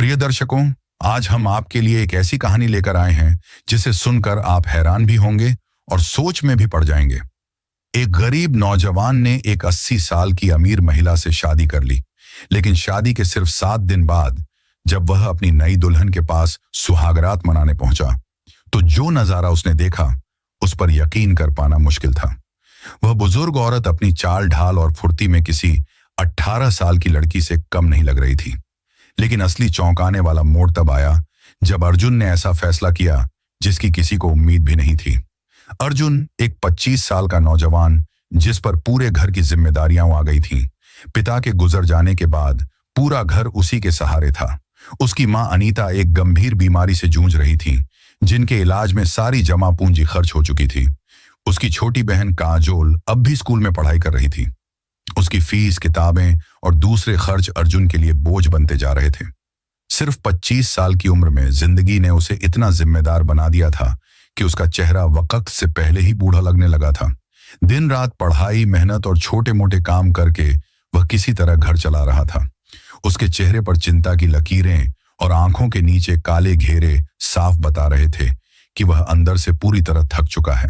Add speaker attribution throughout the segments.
Speaker 1: प्रिय दर्शकों, आज हम आपके लिए एक ऐसी कहानी लेकर आए हैं जिसे सुनकर आप हैरान भी होंगे और सोच में भी पड़ जाएंगे। एक गरीब नौजवान ने एक 80 साल की अमीर महिला से शादी कर ली, लेकिन शादी के सिर्फ 7 दिन बाद जब वह अपनी नई दुल्हन के पास सुहागरात मनाने पहुंचा, तो जो नजारा उसने देखा उस पर यकीन कर पाना मुश्किल था। वह बुजुर्ग औरत अपनी चाल ढाल और फुर्ती में किसी 18 साल की लड़की से कम नहीं लग रही थी। लेकिन असली चौंकाने वाला मोड़ तब आया जब अर्जुन ने ऐसा फैसला किया जिसकी किसी को उम्मीद भी नहीं थी। अर्जुन एक 25 साल का नौजवान जिस पर पूरे घर की जिम्मेदारियां आ गई थीं। पिता के गुजर जाने के बाद पूरा घर उसी के सहारे था। उसकी मां अनीता एक गंभीर बीमारी से जूझ रही थी, जिनके इलाज में सारी जमा पूंजी खर्च हो चुकी थी। उसकी छोटी बहन काजोल अब भी स्कूल में पढ़ाई कर रही थी। उसकी फीस, किताबें और दूसरे खर्च अर्जुन के लिए बोझ बनते जा रहे थे। सिर्फ 25 साल की उम्र में जिंदगी ने उसे इतना जिम्मेदार बना दिया था कि उसका चेहरा वक्त से पहले ही बूढ़ा लगने लगा था। दिन रात पढ़ाई, मेहनत और छोटे मोटे काम करके वह किसी तरह घर चला रहा था। उसके चेहरे पर चिंता की लकीरें और आंखों के नीचे काले घेरे साफ बता रहे थे कि वह अंदर से पूरी तरह थक चुका है।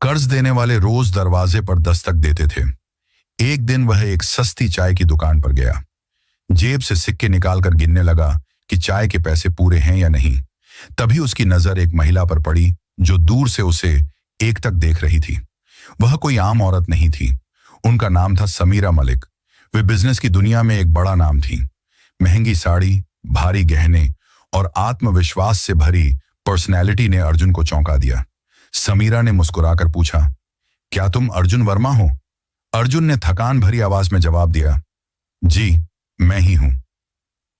Speaker 1: कर्ज देने वाले रोज दरवाजे पर दस्तक देते थे। एक दिन वह एक सस्ती चाय की दुकान पर गया। जेब से सिक्के निकालकर गिनने लगा कि चाय के पैसे पूरे हैं या नहीं। तभी उसकी नजर एक महिला पर पड़ी जो दूर से उसे एक तक देख रही थी। वह कोई आम औरत नहीं थी। उनका नाम था समीरा मलिक। वे बिजनेस की दुनिया में एक बड़ा नाम थी। महंगी साड़ी, भारी गहने और आत्मविश्वास से भरी पर्सनैलिटी ने अर्जुन को चौंका दिया। समीरा ने मुस्कुराकर पूछा, क्या तुम अर्जुन वर्मा हो? अर्जुन ने थकान भरी आवाज में जवाब दिया, जी मैं ही हूं।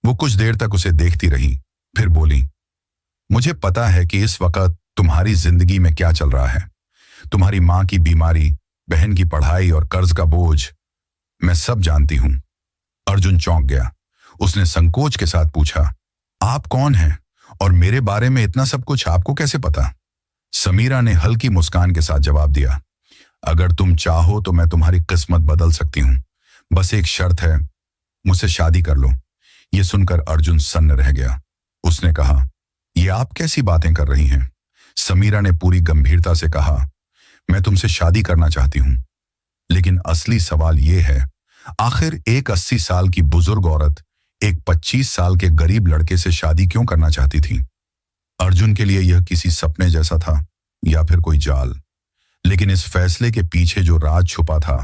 Speaker 1: वो कुछ देर तक उसे देखती रही, फिर बोली, मुझे पता है कि इस वक्त तुम्हारी जिंदगी में क्या चल रहा है। तुम्हारी मां की बीमारी, बहन की पढ़ाई और कर्ज का बोझ, मैं सब जानती हूं। अर्जुन चौंक गया। उसने संकोच के साथ पूछा, आप कौन हैं और मेरे बारे में इतना सब कुछ आपको कैसे पता? समीरा ने हल्की मुस्कान के साथ जवाब दिया, अगर तुम चाहो तो मैं तुम्हारी किस्मत बदल सकती हूं। बस एक शर्त है, मुझसे शादी कर लो। यह सुनकर अर्जुन सन्न रह गया। उसने कहा, ये आप कैसी बातें कर रही हैं? समीरा ने पूरी गंभीरता से कहा, मैं तुमसे शादी करना चाहती हूं। लेकिन असली सवाल यह है, आखिर एक 80 साल की बुजुर्ग औरत एक 25 साल के गरीब लड़के से शादी क्यों करना चाहती थी? अर्जुन के लिए यह किसी सपने जैसा था या फिर कोई जाल। लेकिन इस फैसले के पीछे जो राज छुपा था,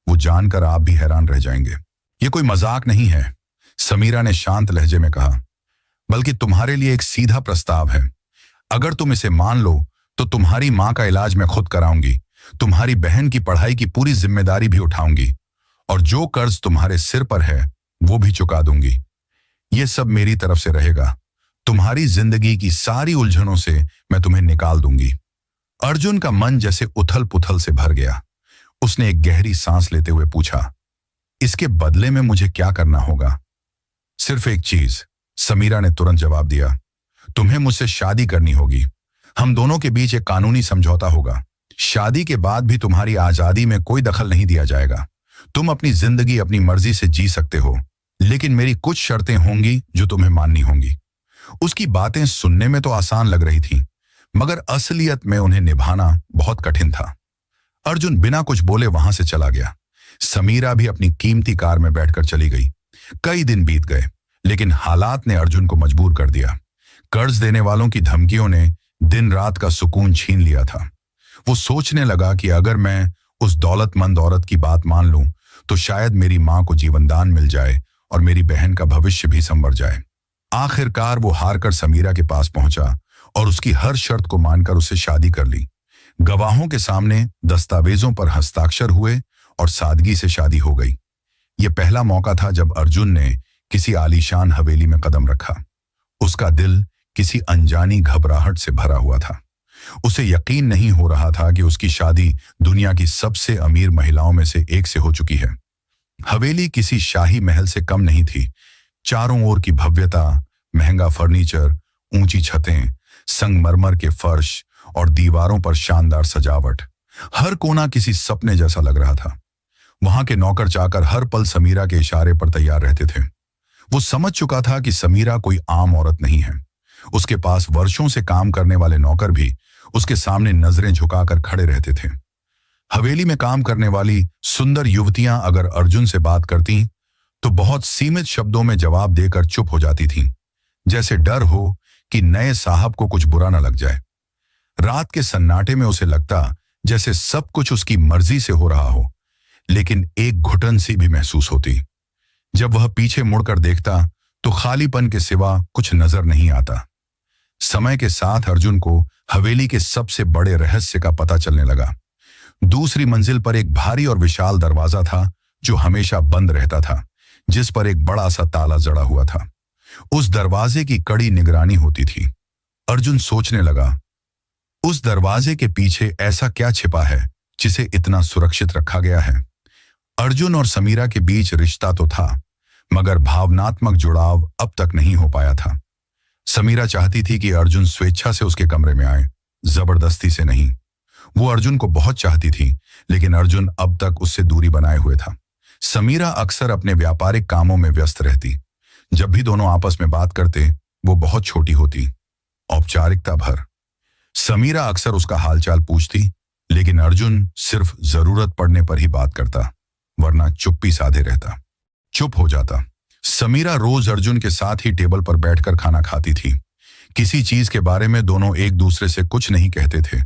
Speaker 1: वो जानकर आप भी हैरान रह जाएंगे। ये कोई मजाक नहीं है, समीरा ने शांत लहजे में कहा, बल्कि तुम्हारे लिए एक सीधा प्रस्ताव है। अगर तुम इसे मान लो तो तुम्हारी मां का इलाज मैं खुद कराऊंगी, तुम्हारी बहन की पढ़ाई की पूरी जिम्मेदारी भी उठाऊंगी और जो कर्ज तुम्हारे सिर पर है वो भी चुका दूंगी। ये सब मेरी तरफ से रहेगा। तुम्हारी जिंदगी की सारी उलझनों से मैं तुम्हें निकाल दूंगी। अर्जुन का मन जैसे उथल पुथल से भर गया। उसने एक गहरी सांस लेते हुए पूछा, इसके बदले में मुझे क्या करना होगा? सिर्फ एक चीज, समीरा ने तुरंत जवाब दिया, तुम्हें मुझसे शादी करनी होगी। हम दोनों के बीच एक कानूनी समझौता होगा। शादी के बाद भी तुम्हारी आजादी में कोई दखल नहीं दिया जाएगा। तुम अपनी जिंदगी अपनी मर्जी से जी सकते हो, लेकिन मेरी कुछ शर्तें होंगी जो तुम्हें माननी होंगी। उसकी बातें सुनने में तो आसान लग रही थीं, मगर असलियत में उन्हें निभाना बहुत कठिन था। अर्जुन बिना कुछ बोले वहां से चला गया। समीरा भी अपनी कीमती कार में बैठकर चली गई। कई दिन बीत गए, लेकिन हालात ने अर्जुन को मजबूर कर दिया। कर्ज देने वालों की धमकियों ने दिन रात का सुकून छीन लिया था। वो सोचने लगा कि अगर मैं उस दौलतमंद औरत की बात मान लूं तो शायद मेरी मां को जीवनदान मिल जाए और मेरी बहन का भविष्य भी संवर जाए। आखिरकार वो हारकर समीरा के पास पहुंचा और उसकी हर शर्त को मानकर उससे शादी कर ली। गवाहों के सामने दस्तावेजों पर हस्ताक्षर हुए और सादगी से शादी हो गई। यह पहला मौका था जब अर्जुन ने किसी आलीशान हवेली में कदम रखा। उसका दिल किसी अनजानी घबराहट से भरा हुआ था। उसे यकीन नहीं हो रहा था कि उसकी शादी दुनिया की सबसे अमीर महिलाओं में से एक से हो चुकी है। हवेली किसी शाही महल से कम नहीं थी। चारों ओर की भव्यता, महंगा फर्नीचर, ऊंची छतें, संगमरमर के फर्श और दीवारों पर शानदार सजावट, हर कोना किसी सपने जैसा लग रहा था। वहां के नौकर चाकर हर पल समीरा के इशारे पर तैयार रहते थे। वो समझ चुका था कि समीरा कोई आम औरत नहीं है। उसके पास वर्षों से काम करने वाले नौकर भी उसके सामने नजरें झुकाकर खड़े रहते थे। हवेली में काम करने वाली सुंदर युवतियां अगर अर्जुन से बात करती तो बहुत सीमित शब्दों में जवाब देकर चुप हो जाती थीं, जैसे डर हो कि नए साहब को कुछ बुरा न लग जाए। रात के सन्नाटे में उसे लगता जैसे सब कुछ उसकी मर्जी से हो रहा हो, लेकिन एक घुटन सी भी महसूस होती। जब वह पीछे मुड़कर देखता तो खालीपन के सिवा कुछ नजर नहीं आता। समय के साथ अर्जुन को हवेली के सबसे बड़े रहस्य का पता चलने लगा। दूसरी मंजिल पर एक भारी और विशाल दरवाजा था जो हमेशा बंद रहता था, जिस पर एक बड़ा सा ताला जड़ा हुआ था। उस दरवाजे की कड़ी निगरानी होती थी। अर्जुन सोचने लगा, उस दरवाजे के पीछे ऐसा क्या छिपा है जिसे इतना सुरक्षित रखा गया है। अर्जुन और समीरा के बीच रिश्ता तो था, मगर भावनात्मक जुड़ाव अब तक नहीं हो पाया था। समीरा चाहती थी कि अर्जुन स्वेच्छा से उसके कमरे में आए, जबरदस्ती से नहीं। वो अर्जुन को बहुत चाहती थी, लेकिन अर्जुन अब तक उससे दूरी बनाए हुए था। समीरा अक्सर अपने व्यापारिक कामों में व्यस्त रहती। जब भी दोनों आपस में बात करते वो बहुत छोटी होती, औपचारिकता भर। समीरा अक्सर उसका हालचाल पूछती, लेकिन अर्जुन सिर्फ जरूरत पड़ने पर ही बात करता, वरना चुप्पी साधे रहता, चुप हो जाता। समीरा रोज अर्जुन के साथ ही टेबल पर बैठकर खाना खाती थी। किसी चीज के बारे में दोनों एक दूसरे से कुछ नहीं कहते थे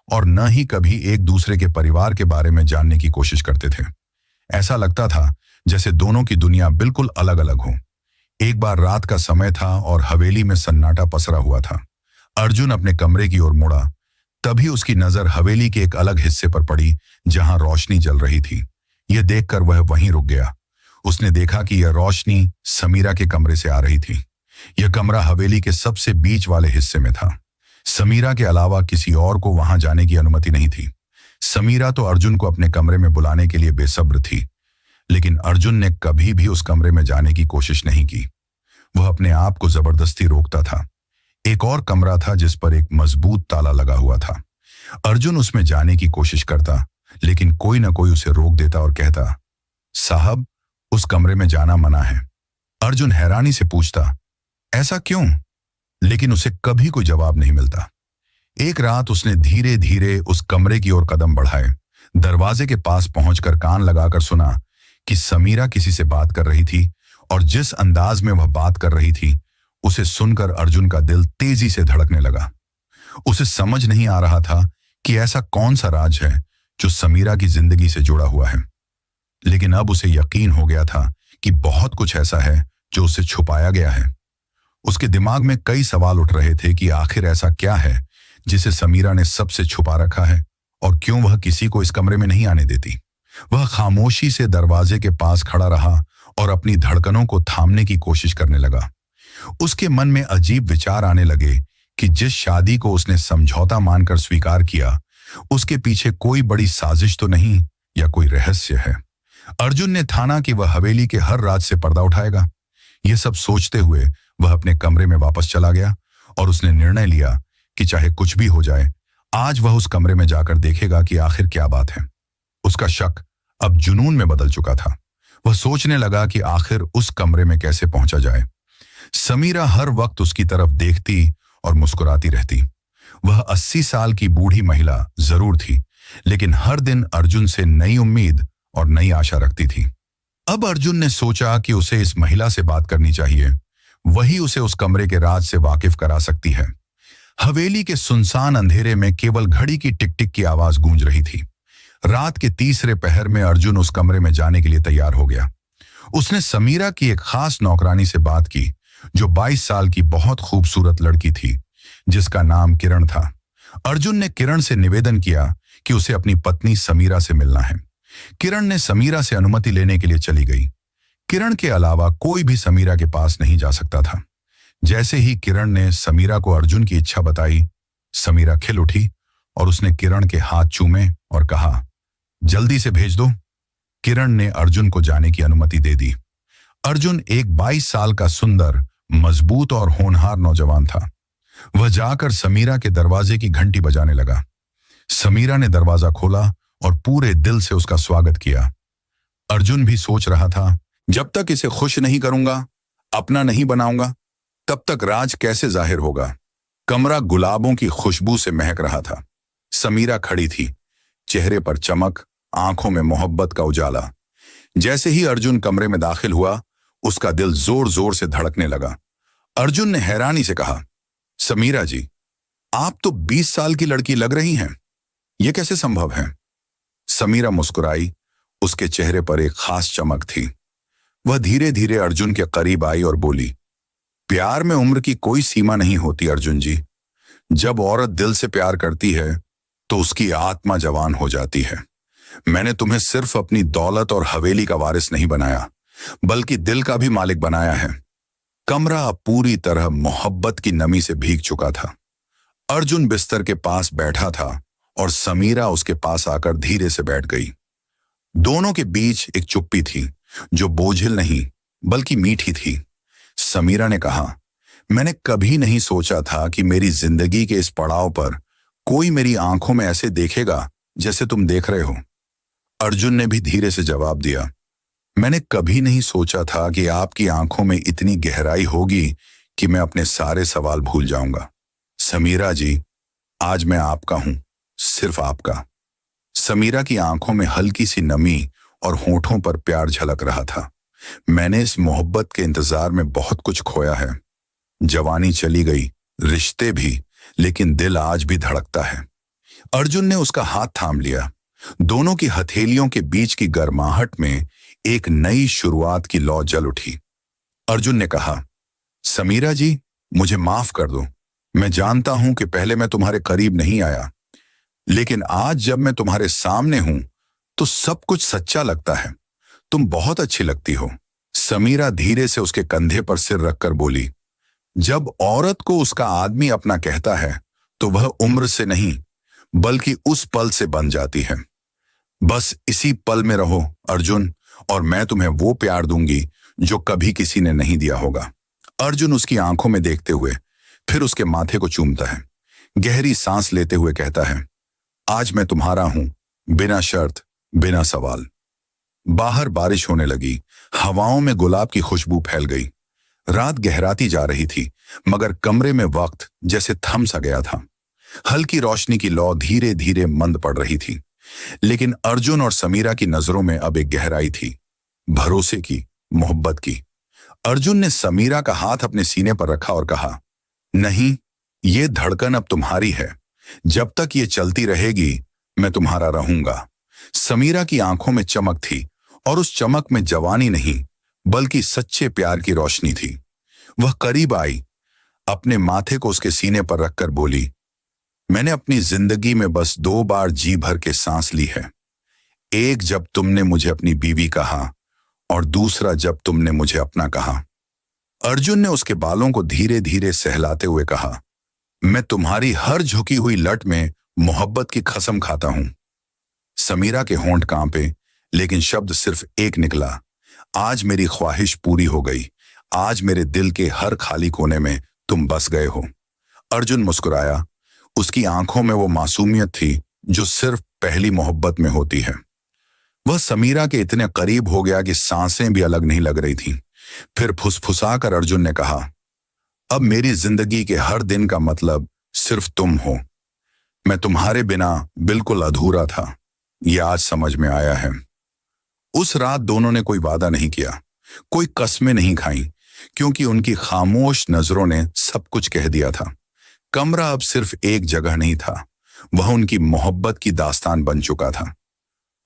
Speaker 1: और न ही कभी एक दूसरे के परिवार के बारे में जानने की कोशिश करते थे। ऐसा लगता था जैसे दोनों की दुनिया बिल्कुल अलग अलग हो। एक बार रात का समय था और हवेली में सन्नाटा पसरा हुआ था। अर्जुन अपने कमरे की ओर मुड़ा, तभी उसकी नजर हवेली के एक अलग हिस्से पर पड़ी जहां रोशनी जल रही थी। यह देखकर वह वहीं रुक गया। उसने देखा कि यह रोशनी समीरा के कमरे से आ रही थी। यह कमरा हवेली के सबसे बीच वाले हिस्से में था। समीरा के अलावा किसी और को वहां जाने की अनुमति नहीं थी। समीरा तो अर्जुन को अपने कमरे में बुलाने के लिए बेसब्र थी, लेकिन अर्जुन ने कभी भी उस कमरे में जाने की कोशिश नहीं की। वह अपने आप को जबरदस्ती रोकता था। एक और कमरा था जिस पर एक मजबूत ताला लगा हुआ था। अर्जुन उसमें जाने की कोशिश करता, लेकिन कोई न कोई उसे रोक देता और कहता, साहब, उस कमरे में जाना मना है। अर्जुन हैरानी से पूछता, ऐसा क्यों? लेकिन उसे कभी कोई जवाब नहीं मिलता। एक रात उसने धीरे धीरे उस कमरे की ओर कदम बढ़ाए। दरवाजे के पास पहुंचकर कान लगाकर सुना कि समीरा किसी से बात कर रही थी, और जिस अंदाज में वह बात कर रही थी उसे सुनकर अर्जुन का दिल तेजी से धड़कने लगा। उसे समझ नहीं आ रहा था कि ऐसा कौन सा राज है जो समीरा की जिंदगी से जुड़ा हुआ है, लेकिन अब उसे यकीन हो गया था कि बहुत कुछ ऐसा है जो उसे छुपाया गया है। उसके दिमाग में कई सवाल उठ रहे थे कि आखिर ऐसा क्या है जिसे समीरा ने सबसे छुपा रखा है, और क्यों वह किसी को इस कमरे में नहीं आने देती। वह खामोशी से दरवाजे के पास खड़ा रहा और अपनी धड़कनों को थामने की कोशिश करने लगा। उसके मन में अजीब विचार आने लगे कि जिस शादी को उसने समझौता मानकर स्वीकार किया, उसके पीछे कोई बड़ी साजिश तो नहीं या कोई रहस्य है। अर्जुन ने ठाना कि वह हवेली के हर राज से पर्दा उठाएगा। यह सब सोचते हुए वह अपने कमरे में वापस चला गया और उसने निर्णय लिया कि चाहे कुछ भी हो जाए, आज वह उस कमरे में जाकर देखेगा कि आखिर क्या बात है। उसका शक अब जुनून में बदल चुका था। वह सोचने लगा कि आखिर उस कमरे में कैसे पहुंचा जाए। समीरा हर वक्त उसकी तरफ देखती और मुस्कुराती रहती। वह 80 साल की बूढ़ी महिला जरूर थी, लेकिन हर दिन अर्जुन से नई उम्मीद और नई आशा रखती थी। अब अर्जुन ने सोचा कि उसे इस महिला से बात करनी चाहिए। वही उसे उस कमरे के राज से वाकिफ करा सकती है। हवेली के सुनसान अंधेरे में केवल घड़ी की टिक टिक की आवाज गूंज रही थी। रात के तीसरे पहर में अर्जुन उस कमरे में जाने के लिए तैयार हो गया। उसने समीरा की एक खास नौकरानी से बात की, जो 22 साल की बहुत खूबसूरत लड़की थी, जिसका नाम किरण था। अर्जुन ने किरण से निवेदन किया कि उसे अपनी पत्नी समीरा से मिलना है। किरण ने समीरा से अनुमति लेने के लिए चली गई। किरण के अलावा कोई भी समीरा के पास नहीं जा सकता था। जैसे ही किरण ने समीरा को अर्जुन की इच्छा बताई, समीरा खिल उठी और उसने किरण के हाथ चूमे और कहा, जल्दी से भेज दो। किरण ने अर्जुन को जाने की अनुमति दे दी। अर्जुन एक 22 साल का सुंदर, मजबूत और होनहार नौजवान था। वह जाकर समीरा के दरवाजे की घंटी बजाने लगा। समीरा ने दरवाजा खोला और पूरे दिल से उसका स्वागत किया। अर्जुन भी सोच रहा था, जब तक इसे खुश नहीं करूंगा अपना नहीं बनाऊंगा तब तक राज कैसे जाहिर होगा। कमरा गुलाबों की खुशबू से महक रहा था। समीरा खड़ी थी, चेहरे पर चमक, आंखों में मोहब्बत का उजाला। जैसे ही अर्जुन कमरे में दाखिल हुआ, उसका दिल जोर जोर से धड़कने लगा। अर्जुन ने हैरानी से कहा, समीरा जी, आप तो 20 साल की लड़की लग रही हैं। यह कैसे संभव है? समीरा मुस्कुराई। उसके चेहरे पर एक खास चमक थी। वह धीरे धीरे अर्जुन के करीब आई और बोली, प्यार में उम्र की कोई सीमा नहीं होती अर्जुन जी। जब औरत दिल से प्यार करती है तो उसकी आत्मा जवान हो जाती है। मैंने तुम्हें सिर्फ अपनी दौलत और हवेली का वारिस नहीं बनाया, बल्कि दिल का भी मालिक बनाया है। कमरा अब पूरी तरह मोहब्बत की नमी से भीग चुका था। अर्जुन बिस्तर के पास बैठा था और समीरा उसके पास आकर धीरे से बैठ गई। दोनों के बीच एक चुप्पी थी, जो बोझिल नहीं बल्कि मीठी थी। समीरा ने कहा, मैंने कभी नहीं सोचा था कि मेरी जिंदगी के इस पड़ाव पर कोई मेरी आंखों में ऐसे देखेगा जैसे तुम देख रहे हो। अर्जुन ने भी धीरे से जवाब दिया, मैंने कभी नहीं सोचा था कि आपकी आंखों में इतनी गहराई होगी कि मैं अपने सारे सवाल भूल जाऊंगा। समीरा जी, आज मैं आपका हूं, सिर्फ आपका। समीरा की आंखों में हल्की सी नमी और होठों पर प्यार झलक रहा था। मैंने इस मोहब्बत के इंतजार में बहुत कुछ खोया है। जवानी चली गई, रिश्ते भी, लेकिन दिल आज भी धड़कता है। अर्जुन ने उसका हाथ थाम लिया। दोनों की हथेलियों के बीच की गर्माहट में एक नई शुरुआत की लौ जल उठी। अर्जुन ने कहा, समीरा जी, मुझे माफ कर दो। मैं जानता हूं कि पहले मैं तुम्हारे करीब नहीं आया, लेकिन आज जब मैं तुम्हारे सामने हूं तो सब कुछ सच्चा लगता है। तुम बहुत अच्छी लगती हो। समीरा धीरे से उसके कंधे पर सिर रखकर बोली, जब औरत को उसका आदमी अपना कहता है तो वह उम्र से नहीं बल्कि उस पल से बन जाती है। बस इसी पल में रहो अर्जुन, और मैं तुम्हें वो प्यार दूंगी जो कभी किसी ने नहीं दिया होगा। अर्जुन उसकी आंखों में देखते हुए फिर उसके माथे को चूमता है। गहरी सांस लेते हुए कहता है, आज मैं तुम्हारा हूं, बिना शर्त, बिना सवाल। बाहर बारिश होने लगी। हवाओं में गुलाब की खुशबू फैल गई। रात गहराती जा रही थी, मगर कमरे में वक्त जैसे थम सा गया था। हल्की रोशनी की लौ धीरे धीरे मंद पड़ रही थी, लेकिन अर्जुन और समीरा की नजरों में अब एक गहराई थी, भरोसे की, मोहब्बत की। अर्जुन ने समीरा का हाथ अपने सीने पर रखा और कहा, नहीं, ये धड़कन अब तुम्हारी है। जब तक ये चलती रहेगी मैं तुम्हारा रहूंगा। समीरा की आंखों में चमक थी, और उस चमक में जवानी नहीं बल्कि सच्चे प्यार की रोशनी थी। वह करीब आई, अपने माथे को उसके सीने पर रखकर बोली, मैंने अपनी जिंदगी में बस 2 बार जी भर के सांस ली है। एक जब तुमने मुझे अपनी बीवी कहा, और दूसरा जब तुमने मुझे अपना कहा। अर्जुन ने उसके बालों को धीरे धीरे सहलाते हुए कहा, मैं तुम्हारी हर झुकी हुई लट में मोहब्बत की कसम खाता हूं। समीरा के होंठ कांपे, लेकिन शब्द सिर्फ एक निकला, आज मेरी ख्वाहिश पूरी हो गई। आज मेरे दिल के हर खाली कोने में तुम बस गए हो। अर्जुन मुस्कुराया। उसकी आंखों में वो मासूमियत थी जो सिर्फ पहली मोहब्बत में होती है। वह समीरा के इतने करीब हो गया कि सांसें भी अलग नहीं लग रही थीं। फिर फुसफुसाकर अर्जुन ने कहा, अब मेरी जिंदगी के हर दिन का मतलब सिर्फ तुम हो। मैं तुम्हारे बिना बिल्कुल अधूरा था, यह आज समझ में आया है। उस रात दोनों ने कोई वादा नहीं किया, कोई कस्में नहीं खाई, क्योंकि उनकी खामोश नजरों ने सब कुछ कह दिया था। कमरा अब सिर्फ एक जगह नहीं था, वह उनकी मोहब्बत की दास्तान बन चुका था।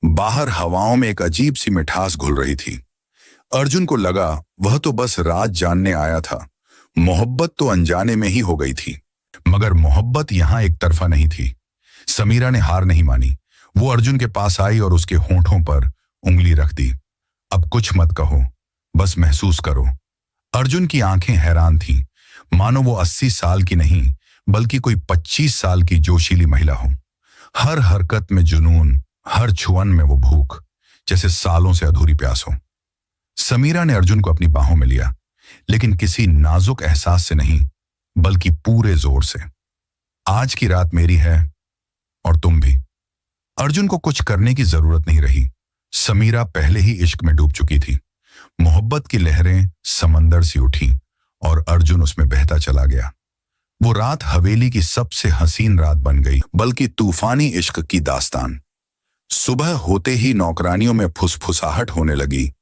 Speaker 1: बाहर हवाओं में एक अजीब सी मिठास घुल रही थी। अर्जुन को लगा वह तो बस राज जानने आया था, मोहब्बत तो अनजाने में ही हो गई थी। मगर मोहब्बत यहां एक तरफा नहीं थी। समीरा ने हार नहीं मानी। वो अर्जुन के पास आई और उसके होंठों पर उंगली रख दी। अब कुछ मत कहो, बस महसूस करो। अर्जुन की आंखें हैरान थीं, मानो वो 80 साल की नहीं बल्कि कोई 25 साल की जोशीली महिला हो। हर हरकत में जुनून, हर छुअन में वो भूख, जैसे सालों से अधूरी प्यास हो। समीरा ने अर्जुन को अपनी बाहों में लिया, लेकिन किसी नाजुक एहसास से नहीं बल्कि पूरे जोर से। आज की रात मेरी है और तुम भी। अर्जुन को कुछ करने की जरूरत नहीं रही। समीरा पहले ही इश्क में डूब चुकी थी। मोहब्बत की लहरें समंदर सी उठी और अर्जुन उसमें बहता चला गया। वो रात हवेली की सबसे हसीन रात बन गई, बल्कि तूफानी इश्क की दास्तान। सुबह होते ही नौकरानियों में फुसफुसाहट होने लगी।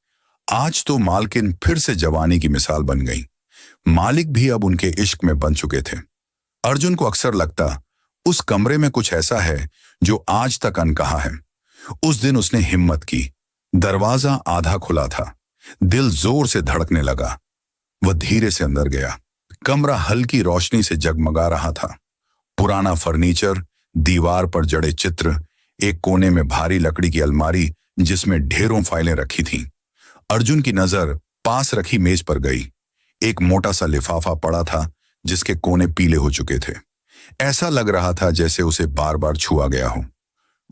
Speaker 1: आज तो मालकिन फिर से जवानी की मिसाल बन गई। मालिक भी अब उनके इश्क में बन चुके थे। अर्जुन को अक्सर लगता, उस कमरे में कुछ ऐसा है जो आज तक अनकहा है। उस दिन उसने हिम्मत की। दरवाजा आधा खुला था। दिल जोर से धड़कने लगा। वह धीरे से अंदर गया। कमरा हल्की रोशनी से जगमगा रहा था। पुराना फर्नीचर, दीवार पर जड़े चित्र, एक कोने में भारी लकड़ी की अलमारी जिसमें ढेरों फाइलें रखी थीं। अर्जुन की नजर पास रखी मेज पर गई। एक मोटा सा लिफाफा पड़ा था जिसके कोने पीले हो चुके थे। ऐसा लग रहा था जैसे उसे बार बार छुआ गया हो।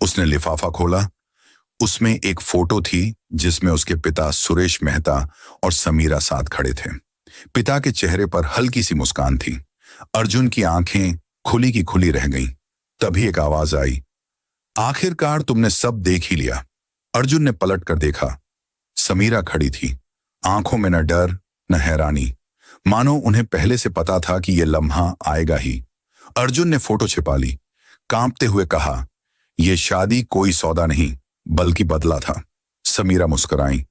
Speaker 1: उसने लिफाफा खोला। उसमें एक फोटो थी जिसमें उसके पिता सुरेश मेहता और समीरा साथ खड़े थे। पिता के चेहरे पर हल्की सी मुस्कान थी। अर्जुन की आंखें खुली की खुली रह गईं। तभी एक आवाज आई, आखिरकार तुमने सब देख ही लिया। अर्जुन ने पलट कर देखा। समीरा खड़ी थी, आंखों में न डर न हैरानी, मानो उन्हें पहले से पता था कि यह लम्हा आएगा ही। अर्जुन ने फोटो छिपा ली, कांपते हुए कहा, यह शादी कोई सौदा नहीं बल्कि बदला था। समीरा मुस्कुराई,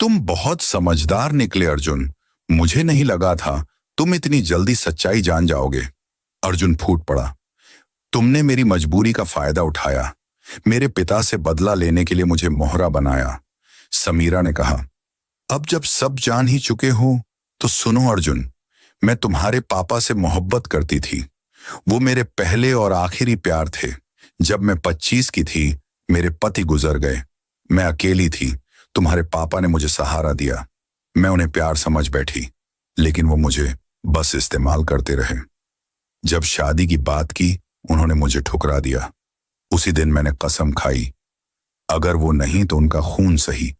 Speaker 1: तुम बहुत समझदार निकले अर्जुन। मुझे नहीं लगा था तुम इतनी जल्दी सच्चाई जान जाओगे। अर्जुन फूट पड़ा, तुमने मेरी मजबूरी का फायदा उठाया, मेरे पिता से बदला लेने के लिए मुझे मोहरा बनाया। समीरा ने कहा, अब जब सब जान ही चुके हो तो सुनो अर्जुन, मैं तुम्हारे पापा से मोहब्बत करती थी। वो मेरे पहले और आखिरी प्यार थे। जब मैं 25 की थी मेरे पति गुजर गए। मैं अकेली थी। तुम्हारे पापा ने मुझे सहारा दिया। मैं उन्हें प्यार समझ बैठी, लेकिन वो मुझे बस इस्तेमाल करते रहे। जब शादी की बात की उन्होंने मुझे ठुकरा दिया। उसी दिन मैंने कसम खाई, अगर वो नहीं तो उनका खून सही।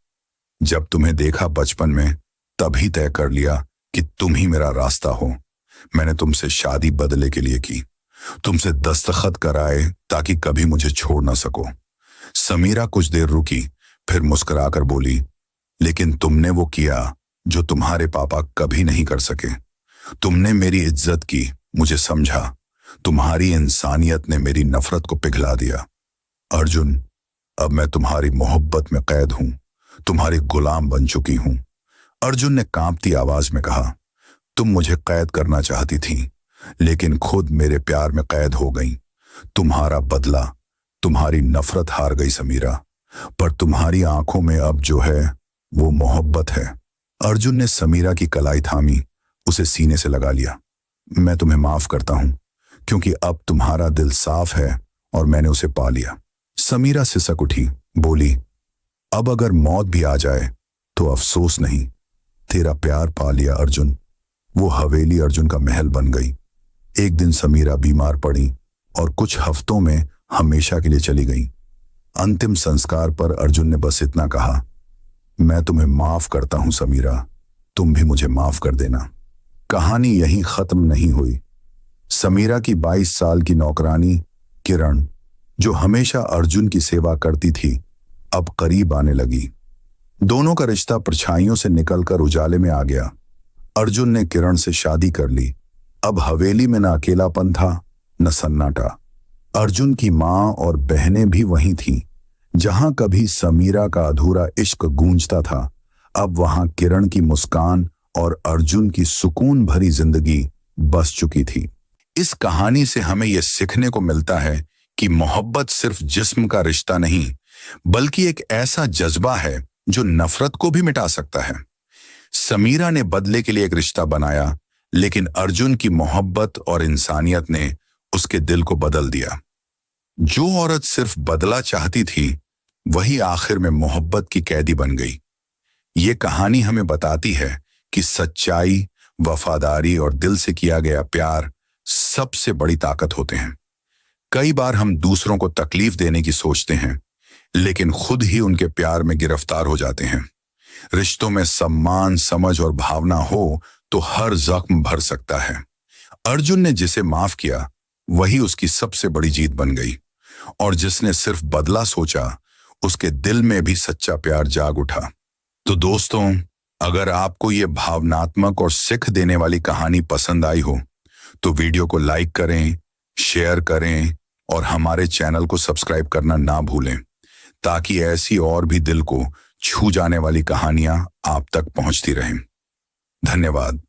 Speaker 1: जब तुम्हें देखा बचपन में तभी तय कर लिया कि तुम ही मेरा रास्ता हो। मैंने तुमसे शादी बदले के लिए की, तुमसे दस्तखत कराए ताकि कभी मुझे छोड़ ना सको। समीरा कुछ देर रुकी, फिर मुस्कुराकर बोली, लेकिन तुमने वो किया जो तुम्हारे पापा कभी नहीं कर सके। तुमने मेरी इज्जत की, मुझे समझा। तुम्हारी इंसानियत ने मेरी नफरत को पिघला दिया। अर्जुन, अब मैं तुम्हारी मोहब्बत में कैद हूं, तुम्हारी गुलाम बन चुकी हूं। अर्जुन ने कांपती आवाज में कहा, तुम मुझे कैद करना चाहती थी, लेकिन खुद मेरे प्यार में कैद हो गई। तुम्हारा बदला, तुम्हारी नफरत हार गई समीरा, पर तुम्हारी आंखों में अब जो है वो मोहब्बत है। अर्जुन ने समीरा की कलाई थामी, उसे सीने से लगा लिया। मैं तुम्हें माफ करता हूं, क्योंकि अब तुम्हारा दिल साफ है और मैंने उसे पा लिया। समीरा सिसक उठी, बोली, अब अगर मौत भी आ जाए तो अफसोस नहीं, तेरा प्यार पा लिया अर्जुन। वो हवेली अर्जुन का महल बन गई। एक दिन समीरा बीमार पड़ी और कुछ हफ्तों में हमेशा के लिए चली गई। अंतिम संस्कार पर अर्जुन ने बस इतना कहा, मैं तुम्हें माफ करता हूं समीरा, तुम भी मुझे माफ कर देना। कहानी यहीं खत्म नहीं हुई। समीरा की 22 साल की नौकरानी किरण, जो हमेशा अर्जुन की सेवा करती थी, अब करीब आने लगी। दोनों का रिश्ता परछाइयों से निकलकर उजाले में आ गया। अर्जुन ने किरण से शादी कर ली। अब हवेली में न अकेलापन था न सन्नाटा। अर्जुन की माँ और बहनें भी वहीं थीं। जहां कभी समीरा का अधूरा इश्क गूंजता था, अब वहां किरण की मुस्कान और अर्जुन की सुकून भरी जिंदगी बस चुकी थी। इस कहानी से हमें यह सीखने को मिलता है कि मोहब्बत सिर्फ जिस्म का रिश्ता नहीं, बल्कि एक ऐसा जज्बा है जो नफरत को भी मिटा सकता है। समीरा ने बदले के लिए एक रिश्ता बनाया, लेकिन अर्जुन की मोहब्बत और इंसानियत ने उसके दिल को बदल दिया। जो औरत सिर्फ बदला चाहती थी, वही आखिर में मोहब्बत की कैदी बन गई। ये कहानी हमें बताती है कि सच्चाई, वफादारी और दिल से किया गया प्यार सबसे बड़ी ताकत होते हैं। कई बार हम दूसरों को तकलीफ देने की सोचते हैं, लेकिन खुद ही उनके प्यार में गिरफ्तार हो जाते हैं। रिश्तों में सम्मान, समझ और भावना हो तो हर जख्म भर सकता है। अर्जुन ने जिसे माफ किया, वही उसकी सबसे बड़ी जीत बन गई, और जिसने सिर्फ बदला सोचा, उसके दिल में भी सच्चा प्यार जाग उठा। तो दोस्तों, अगर आपको ये भावनात्मक और सीख देने वाली कहानी पसंद आई हो तो वीडियो को लाइक करें, शेयर करें और हमारे चैनल को सब्सक्राइब करना ना भूलें, ताकि ऐसी और भी दिल को छू जाने वाली कहानियां आप तक पहुंचती रहें। धन्यवाद।